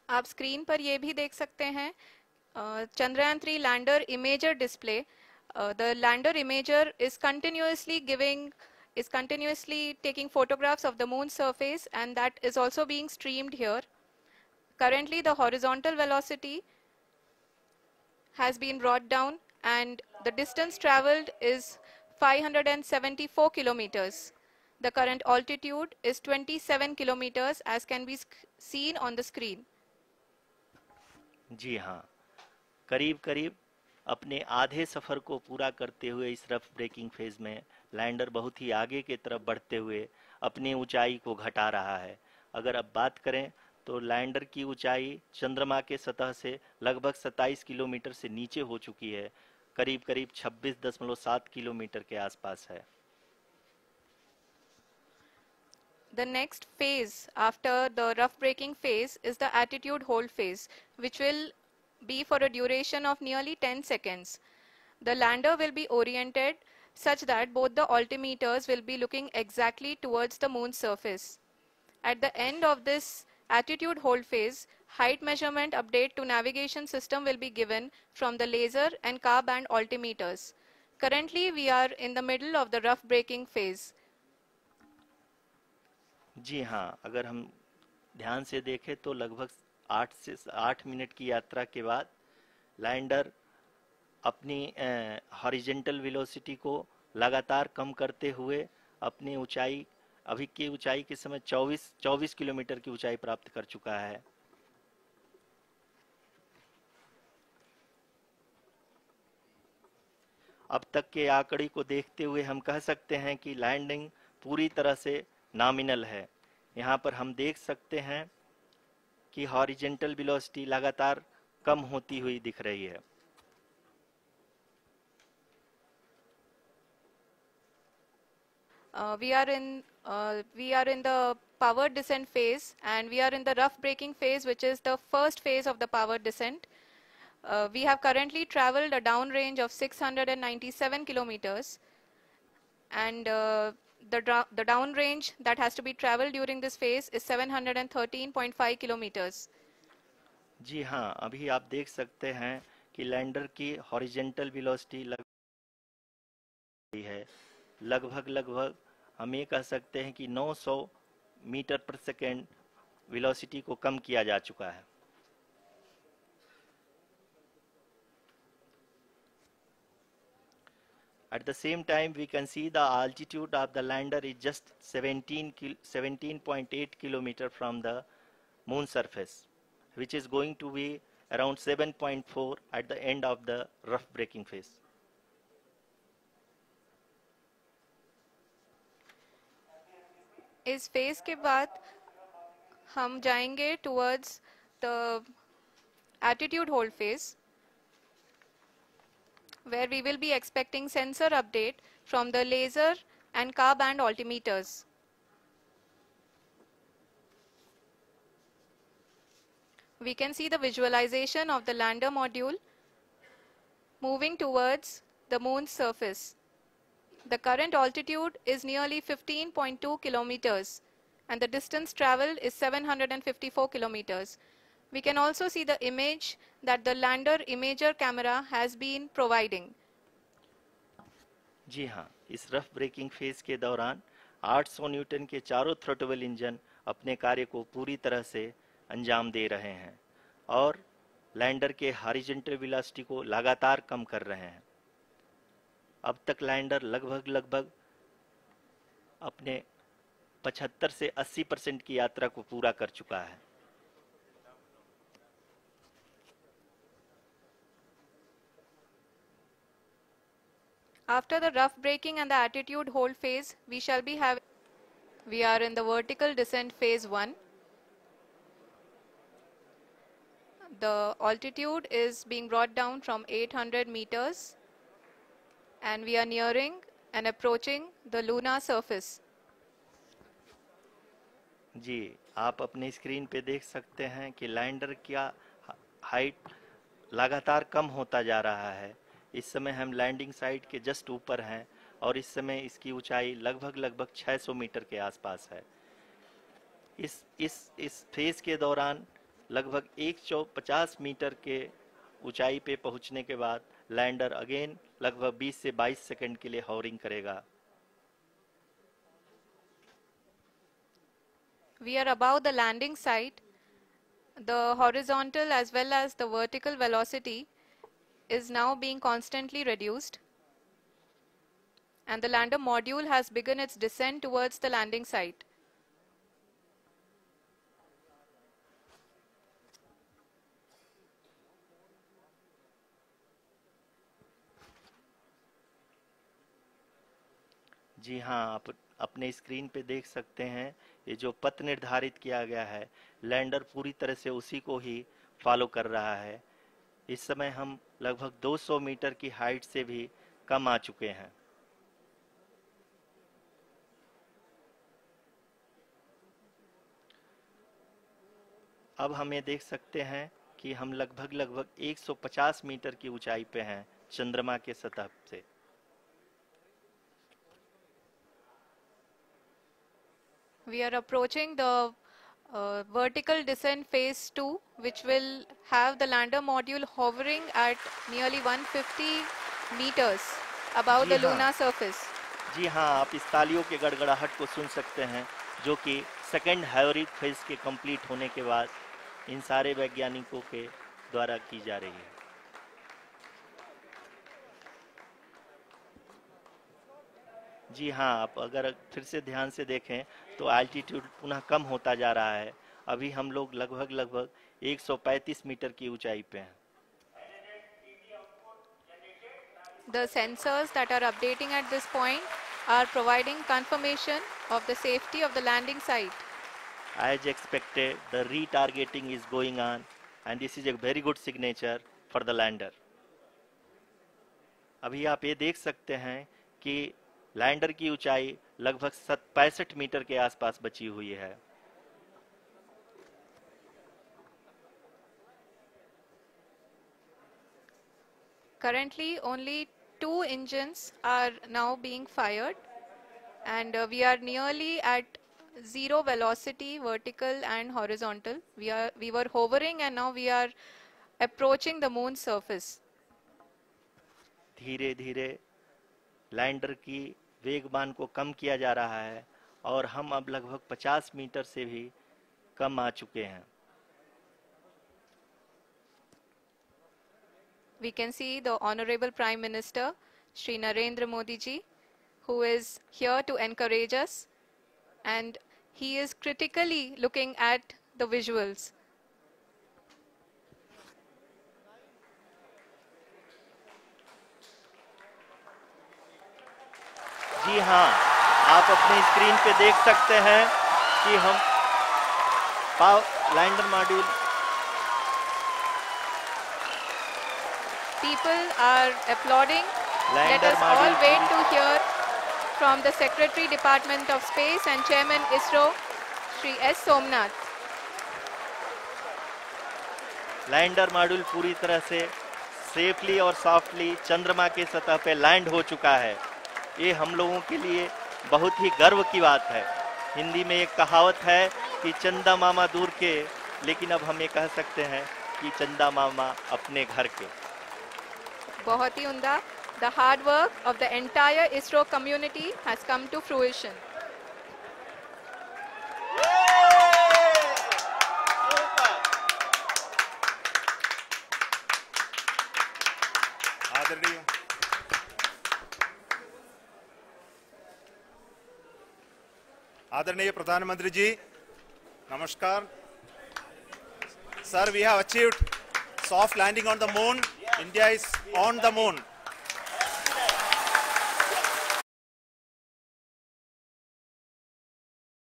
आप स्क्रीन पर ये भी देख सकते हैं Chandrayaan-3 lander imager display. The lander imager is continuously taking photographs of the moon's surface, and that is also being streamed here. Currently, the horizontal velocity has been brought down, and the distance traveled is 574 kilometers. The current altitude is 27 kilometers, as can be seen on the screen. जी हाँ, करीब करीब अपने आधे सफ़र को पूरा करते हुए इस रफ ब्रेकिंग फेज में लैंडर बहुत ही आगे की तरफ बढ़ते हुए अपनी ऊंचाई को घटा रहा है। अगर अब बात करें तो लैंडर की ऊंचाई चंद्रमा के सतह से लगभग 27 किलोमीटर से नीचे हो चुकी है, करीब करीब 26.7 किलोमीटर के आसपास है। The next phase after the rough braking phase is the attitude hold phase, which will be for a duration of nearly 10 seconds. The lander will be oriented such that both the altimeters will be looking exactly towards the moon's surface. At the end of this attitude hold phase, height measurement update to navigation system will be given from the laser and car band altimeters. Currently, we are in the middle of the rough braking phase. जी हाँ, अगर हम ध्यान से देखें तो लगभग 8 minute की यात्रा के बाद लैंडर अपनी हॉरिजेंटल वेलोसिटी को लगातार कम करते हुए अपनी ऊंचाई अभी की ऊंचाई के समय 24 किलोमीटर की ऊंचाई प्राप्त कर चुका है। अब तक के आंकड़े को देखते हुए हम कह सकते हैं कि लैंडिंग पूरी तरह से नॉमिनल है। यहाँ पर हम देख सकते हैं कि हॉरिजेंटल वेलोसिटी लगातार कम होती हुई दिख रही है। We are in the power descent phase, and we are in the rough braking phase, which is the first phase of the power descent. We have currently traveled a downrange of 697 kilometers, and the downrange that has to be traveled during this phase is 713.5 kilometers. जी हाँ, अभी आप देख सकते हैं कि lander की horizontal velocity है लगभग हम ये कह सकते हैं कि 900 मीटर पर सेकेंड वेलोसिटी को कम किया जा चुका है। At the same time, we can see the altitude of the lander is just 17.8 kilometer from the moon surface, which is going to be around 7.4 at the end of the rough braking phase. इस phase के बाद हम जाएंगे towards the attitude hold phase, where we will be expecting sensor update from the laser and car band altimeters. We can see the visualization of the lander module moving towards the moon's surface. The current altitude is nearly 15.2 kilometers, and the distance traveled is 754 kilometers. We can also see the image that the lander imager camera has been providing. जी हाँ, इस rough breaking phase के दौरान 800 Newton के चारों throttle engine अपने कार्य को पूरी तरह से अंजाम दे रहे हैं और लैंडर के हॉरिजॉन्टल वेलोसिटी को लगातार कम कर रहे हैं। अब तक लैंडर लगभग अपने 75 से 80% की यात्रा को पूरा कर चुका है। After the rough braking and the attitude hold phase, we are in the vertical descent phase 1. The altitude is being brought down from 800 meters, and we are nearing and approaching the lunar surface. जी, आप अपने screen पे देख सकते हैं कि lander का height लगातार कम होता जा रहा है। इस समय हम लैंडिंग साइट के जस्ट ऊपर हैं और इस समय इसकी ऊंचाई लगभग 600 मीटर के आसपास है। इस फेज के दौरान लगभग 150 मीटर के ऊंचाई पे पहुंचने के बाद लैंडर अगेन लगभग 20 से 22 सेकंड के लिए हॉवरिंग करेगा। We are above the landing site. The horizontal as well as the vertical velocity is now being constantly reduced, and the lander module has begun its descent towards the landing site. जी हाँ, आप अपने screen पे देख सकते हैं ये जो पथ निर्धारित किया गया है, लैंडर पूरी तरह से उसी को ही फॉलो कर रहा है। इस समय हम लगभग 200 मीटर की हाइट से भी कम आ चुके हैं। अब हम ये देख सकते हैं कि हम लगभग 150 मीटर की ऊंचाई पे हैं चंद्रमा के सतह से। We are approaching the vertical descent phase 2, which will have the lander module hovering at nearly 150 meters above the lunar surface. जी हाँ, आप इस तालियों के गड़गड़ाहट को सुन सकते हैं, जो कि सेकेंड हैवरिक फेज के कंप्लीट होने के बाद इन सारे वैज्ञानिकों के द्वारा की जा रही है। जी हाँ, आप अगर फिर से ध्यान से देखें तो एल्टीट्यूड पुनः कम होता जा रहा है। अभी हम लोग लगभग 135 मीटर की ऊंचाई पे हैं। The sensors that are updating at this point are providing confirmation of the safety of the landing site. As expected, the retargeting is going on, and this is a very good signature for the lander. अभी आप ये देख सकते हैं कि lander की ऊंचाई लगभग 65 मीटर के आसपास बची हुई है। Currently, only 2 engines are now being fired, and we are nearly at zero velocity, vertical and horizontal. We were hovering, and now we are approaching the moon's surface. धीरे धीरे लैंडर की वेगमान को कम किया जा रहा है और हम अब लगभग 50 मीटर से भी कम आ चुके हैं। We can see the Honorable Prime Minister, Shri Narendra Modi ji, who is here to encourage us, and he is critically looking at the visuals. जी हाँ, आप अपनी स्क्रीन पे देख सकते हैं कि हम lander module People are applauding. Let us all wait to hear from the Secretary Department of Space and Chairman ISRO, Shri S. Somnath. Lander module पूरी तरह से सेफली और सॉफ्टली चंद्रमा के सतह पे लैंड हो चुका है। ये हम लोगों के लिए बहुत ही गर्व की बात है। हिंदी में एक कहावत है कि चंदा मामा दूर के, लेकिन अब हम ये कह सकते हैं कि चंदा मामा अपने घर के। बहुत ही उम्दा। The hard work of the entire ISRO community has come to fruition. आदरणीय प्रधानमंत्री जी, नमस्कार। Sir, we have achieved soft landing on the moon. India is on the moon.